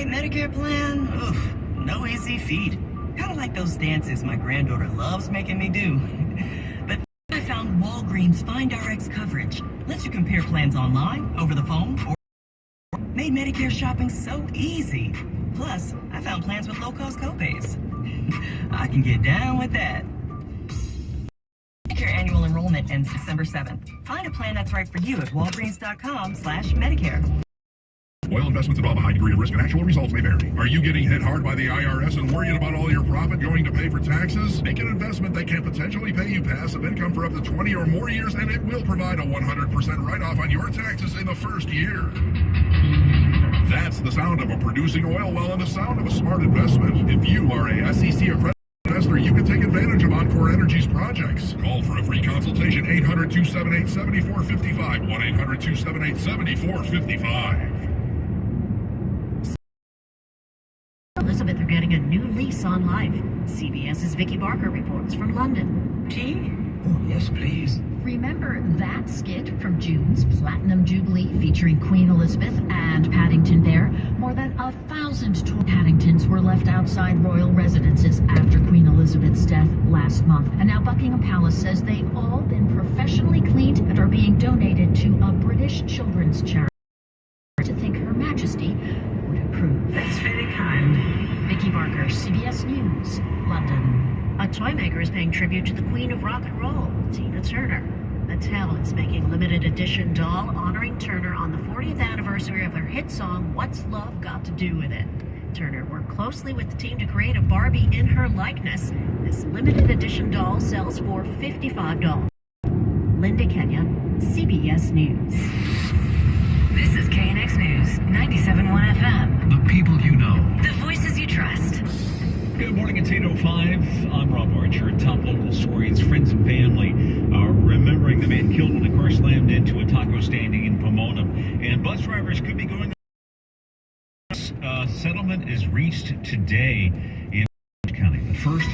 right Medicare plan? Oof, no easy feat. Kind of like those dances my granddaughter loves making me do. But I found Walgreens Find RX coverage. Lets you compare plans online, over the phone, or made Medicare shopping so easy. Plus, I found plans with low-cost copays. I can get down with that. Medicare annual enrollment ends December 7th. Find a plan that's right for you at walgreens.com/Medicare. Oil investments involve a high degree of risk and actual results may vary. Are you getting hit hard by the IRS and worried about all your profit going to pay for taxes? Make an investment that can potentially pay you passive income for up to 20 or more years, and it will provide a 100% write-off on your taxes in the first year. That's the sound of a producing oil well and the sound of a smart investment. If you are a SEC accredited investor, you can take advantage of Encore Energy's projects. Call for a free consultation, 800-278-7455, 1-800-278-7455. Elizabeth are getting a new lease on life. CBS's Vicky Barker reports from London. Tea? Oh, yes, please. Remember that skit from June's Platinum Jubilee featuring Queen Elizabeth and Paddington Bear? More than 1,000 toy Paddingtons were left outside royal residences after Queen Elizabeth's death last month. And now Buckingham Palace says they've all been professionally cleaned and are being donated to a British children's charity to think Her Majesty would approve. That's very kind. Vicky Barker, CBS News, London. A toy maker is paying tribute to the Queen of Rock and Roll, Tina Turner. Mattel is making a limited edition doll honoring Turner on the 40th anniversary of her hit song, What's Love Got to Do With It? Turner worked closely with the team to create a Barbie in her likeness. This limited edition doll sells for $55. Linda Kenya, CBS News. This is KNX News, 97.1 FM. The people you know. The voices you trust. Good morning, it's 8:05. I'm Rob Archer. Top local stories. Friends and family are remembering the man killed when a car slammed into a taco stand in Pomona. And bus drivers could be going. Settlement is reached today in Orange County. The first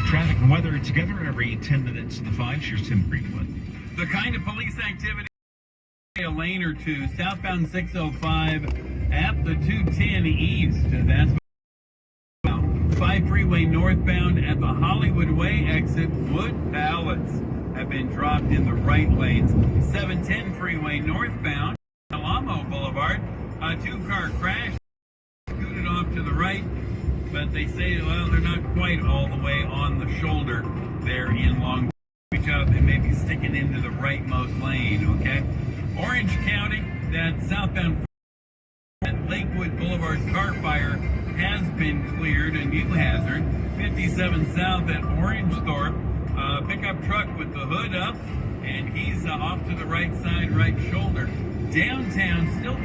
traffic and weather together every 10 minutes. The 5. Here's Tim Greenwood. The kind of police activity a lane or two southbound 605 at the 210 east. That's 5 freeway northbound at the Hollywood Way exit. Wood pallets have been dropped in the right lanes. 710 freeway northbound Alamo Boulevard. A 2-car crash scooted off to the right, but they say, well, they're not quite all the way on the shoulder there in Long Beach. They may be sticking into the rightmost lane, okay? Orange County, that southbound at Lakewood Boulevard car fire has been cleared. A new hazard, 57 south at Orangethorpe. Pickup truck with the hood up, and he's off to the right side, right shoulder. Downtown, still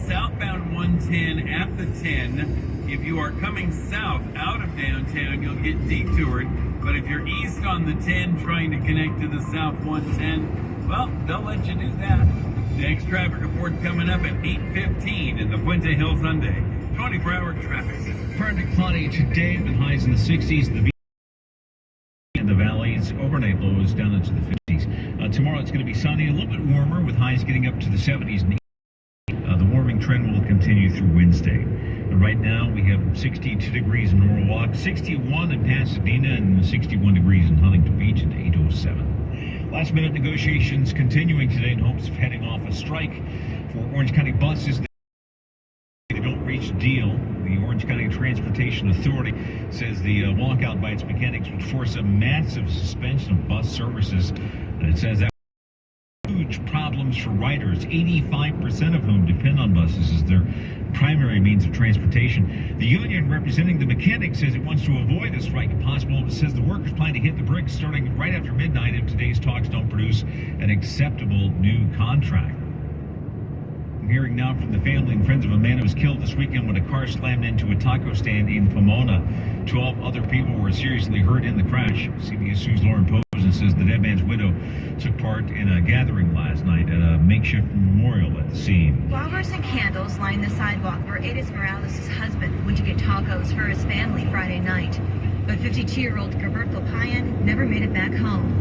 southbound 110 at the 10. If you are coming south out of downtown, you'll get detoured. But if you're east on the 10 trying to connect to the south 110, well, they'll let you do that. Next traffic report coming up at 8:15 in the Puente Hill Sunday 24-hour traffic center. Partly cloudy today, with highs in the 60s. In the valleys, overnight lows down into the 50s. Tomorrow it's going to be sunny, a little bit warmer, with highs getting up to the 70s. And the warming trend will continue through Wednesday. Right now we have 62 degrees in Norwalk, 61 in Pasadena, and 61 degrees in Huntington Beach at 8:07. Last minute negotiations continuing today in hopes of heading off a strike for Orange County buses. They don't reach a deal. The Orange County Transportation Authority says the walkout by its mechanics would force a massive suspension of bus services. And it says that huge problems for riders, 85% of whom depend on buses as their primary means of transportation. The union representing the mechanics says it wants to avoid a strike if possible. It says the workers plan to hit the bricks starting right after midnight if today's talks don't produce an acceptable new contract. I'm hearing now from the family and friends of a man who was killed this weekend when a car slammed into a taco stand in Pomona. 12 other people were seriously hurt in the crash. CBS News' Lauren Posen says the dead man's widow took part in a gathering last night at a makeshift memorial at the scene. Flowers and candles line the sidewalk where Edis Morales' husband went to get tacos for his family Friday night. But 52-year-old Gilberto Payan never made it back home.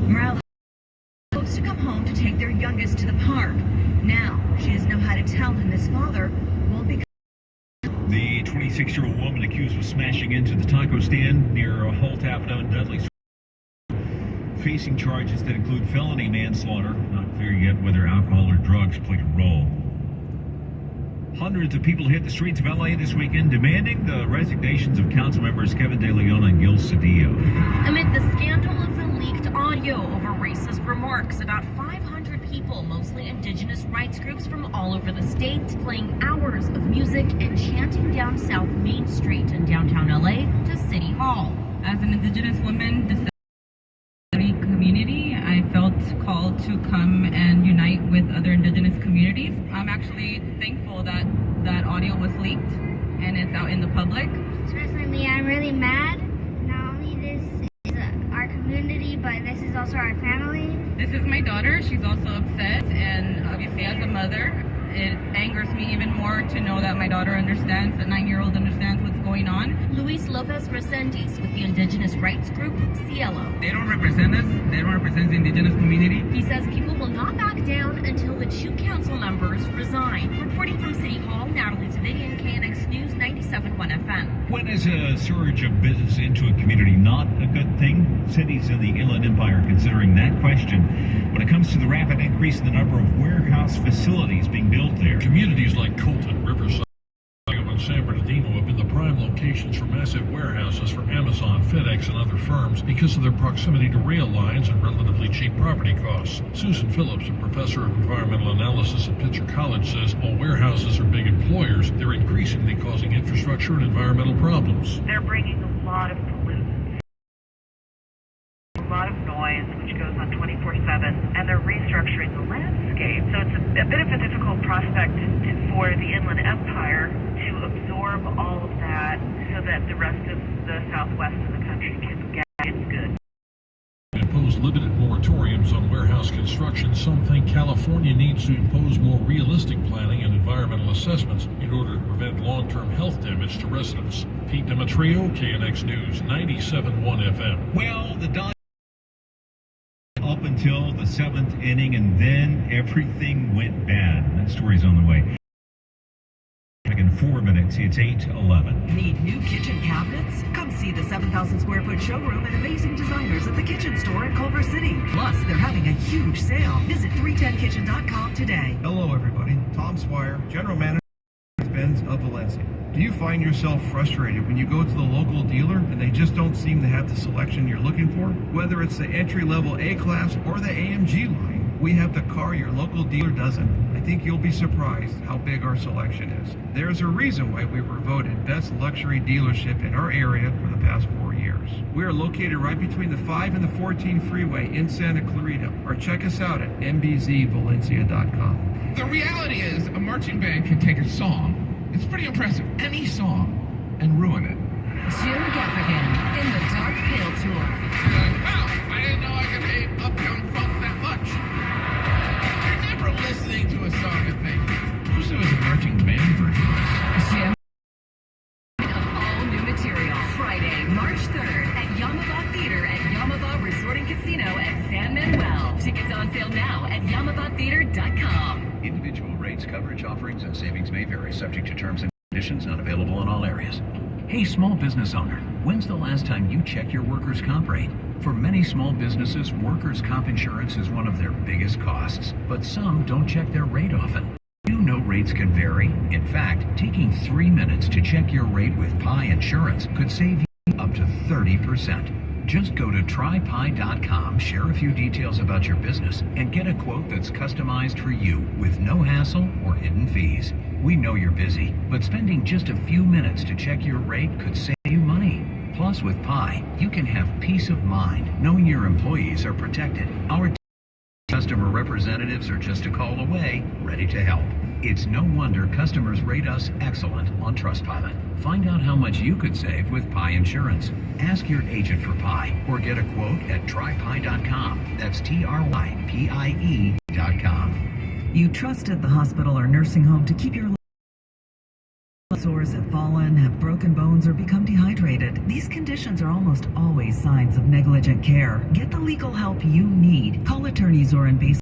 Morales was supposed to come home to take their youngest to the park. Now, she doesn't know how to tell him his father won't be. The 26-year-old woman accused of smashing into the taco stand near Holt Avenue in Dudley, facing charges that include felony manslaughter. Not clear yet whether alcohol or drugs played a role. Hundreds of people hit the streets of LA this weekend demanding the resignations of council members Kevin De Leon and Gil Cedillo. Amid the scandal of the leaked audio over racist remarks, about 500 people, mostly indigenous rights groups from all over the state, playing hours of music and chanting down South Main Street in downtown LA to City Hall. As an indigenous woman, the community, I felt called to come and unite with other indigenous communities. I'm actually thankful that that audio was leaked and it's out in the public. Personally, I'm really mad. Not only this is our community, but this is also our family. This is my daughter. She's also upset, and obviously as a mother, it angers me even more to know that my daughter understands, the 9-year-old understands what's going on. Luis Lopez Resendiz with the indigenous rights group Cielo. They don't represent us. They don't represent the indigenous community. He says people will not back down until the 2 council members resign. Reporting from City Hall, Natalie Davidian, KNX News 97.1 FM. When is a surge of business into a community not a good thing? Cities in the Inland Empire considering that question when it comes to the rapid increase in the number of warehouse facilities being built there. Communities like Colton, Riverside, and San Bernardino have been the prime locations for massive warehouses from Amazon, FedEx, and other firms because of their proximity to rail lines and relatively cheap property costs. Susan Phillips, a professor of environmental analysis at Pitzer College, says while warehouses are big employers, they're increasingly causing infrastructure and environmental problems. They're bringing a lot of pollutants, a lot of noise, which goes on 24/7, and they're restructuring the landscape. So it's a bit of a difficult prospect for the Inland Empire to absorb all of that so that the rest of the Southwest of the country can get its goods. Impose limited moratoriums on warehouse construction. Some think California needs to impose more realistic planning and environmental assessments in order to prevent long-term health damage to residents. Pete Demetrio, KNX News 97.1 FM. Well, the Dodgers up until the 7th inning, and then everything went bad. That story's on the way. In 4 minutes, it's 8:11. Need new kitchen cabinets? Come see the 7,000 square foot showroom and amazing designers at the Kitchen Store in Culver City. Plus, they're having a huge sale. Visit 310kitchen.com today. Hello, everybody. Tom Swire, General Manager of Valencia. Do you find yourself frustrated when you go to the local dealer and they just don't seem to have the selection you're looking for? Whether it's the entry-level A-Class or the AMG line, we have the car your local dealer doesn't. I think you'll be surprised how big our selection is. There's a reason why we were voted best luxury dealership in our area for the past 4 years. We are located right between the 5 and the 14 freeway in Santa Clarita, or check us out at mbzvalencia.com. The reality is, a marching band can take a song, it's pretty impressive, any song, and ruin it. Jim Gaffigan in the Dark Pale Tour. Wow, I didn't know I could hate Uptown Funk that much. You're never listening to a song and think, who's doing a marching band version of this? Jim of all new material. Friday, March 3rd at Yamava Theater at Yamava Resort and Casino at San Manuel. Tickets on sale now at YamavaTheater.com. Individual rates, coverage, offerings, and savings may vary, subject to terms and conditions, not available in all areas. Hey, small business owner, when's the last time you checked your workers' comp rate? For many small businesses, workers' comp insurance is one of their biggest costs, but some don't check their rate often. You know rates can vary. In fact, taking 3 minutes to check your rate with Pi Insurance could save you up to 30%. Just go to trypi.com, share a few details about your business, and get a quote that's customized for you with no hassle or hidden fees. We know you're busy, but spending just a few minutes to check your rate could save you money. Plus, with Pi, you can have peace of mind knowing your employees are protected. Our customer representatives are just a call away, ready to help. It's no wonder customers rate us excellent on Trustpilot. Find out how much you could save with Pi Insurance. Ask your agent for Pi or get a quote at trypi.com. That's TRYPIE.com. You trusted the hospital or nursing home to keep your sores have fallen, have broken bones, or become dehydrated. These conditions are almost always signs of negligent care. Get the legal help you need. Call attorneys or in basic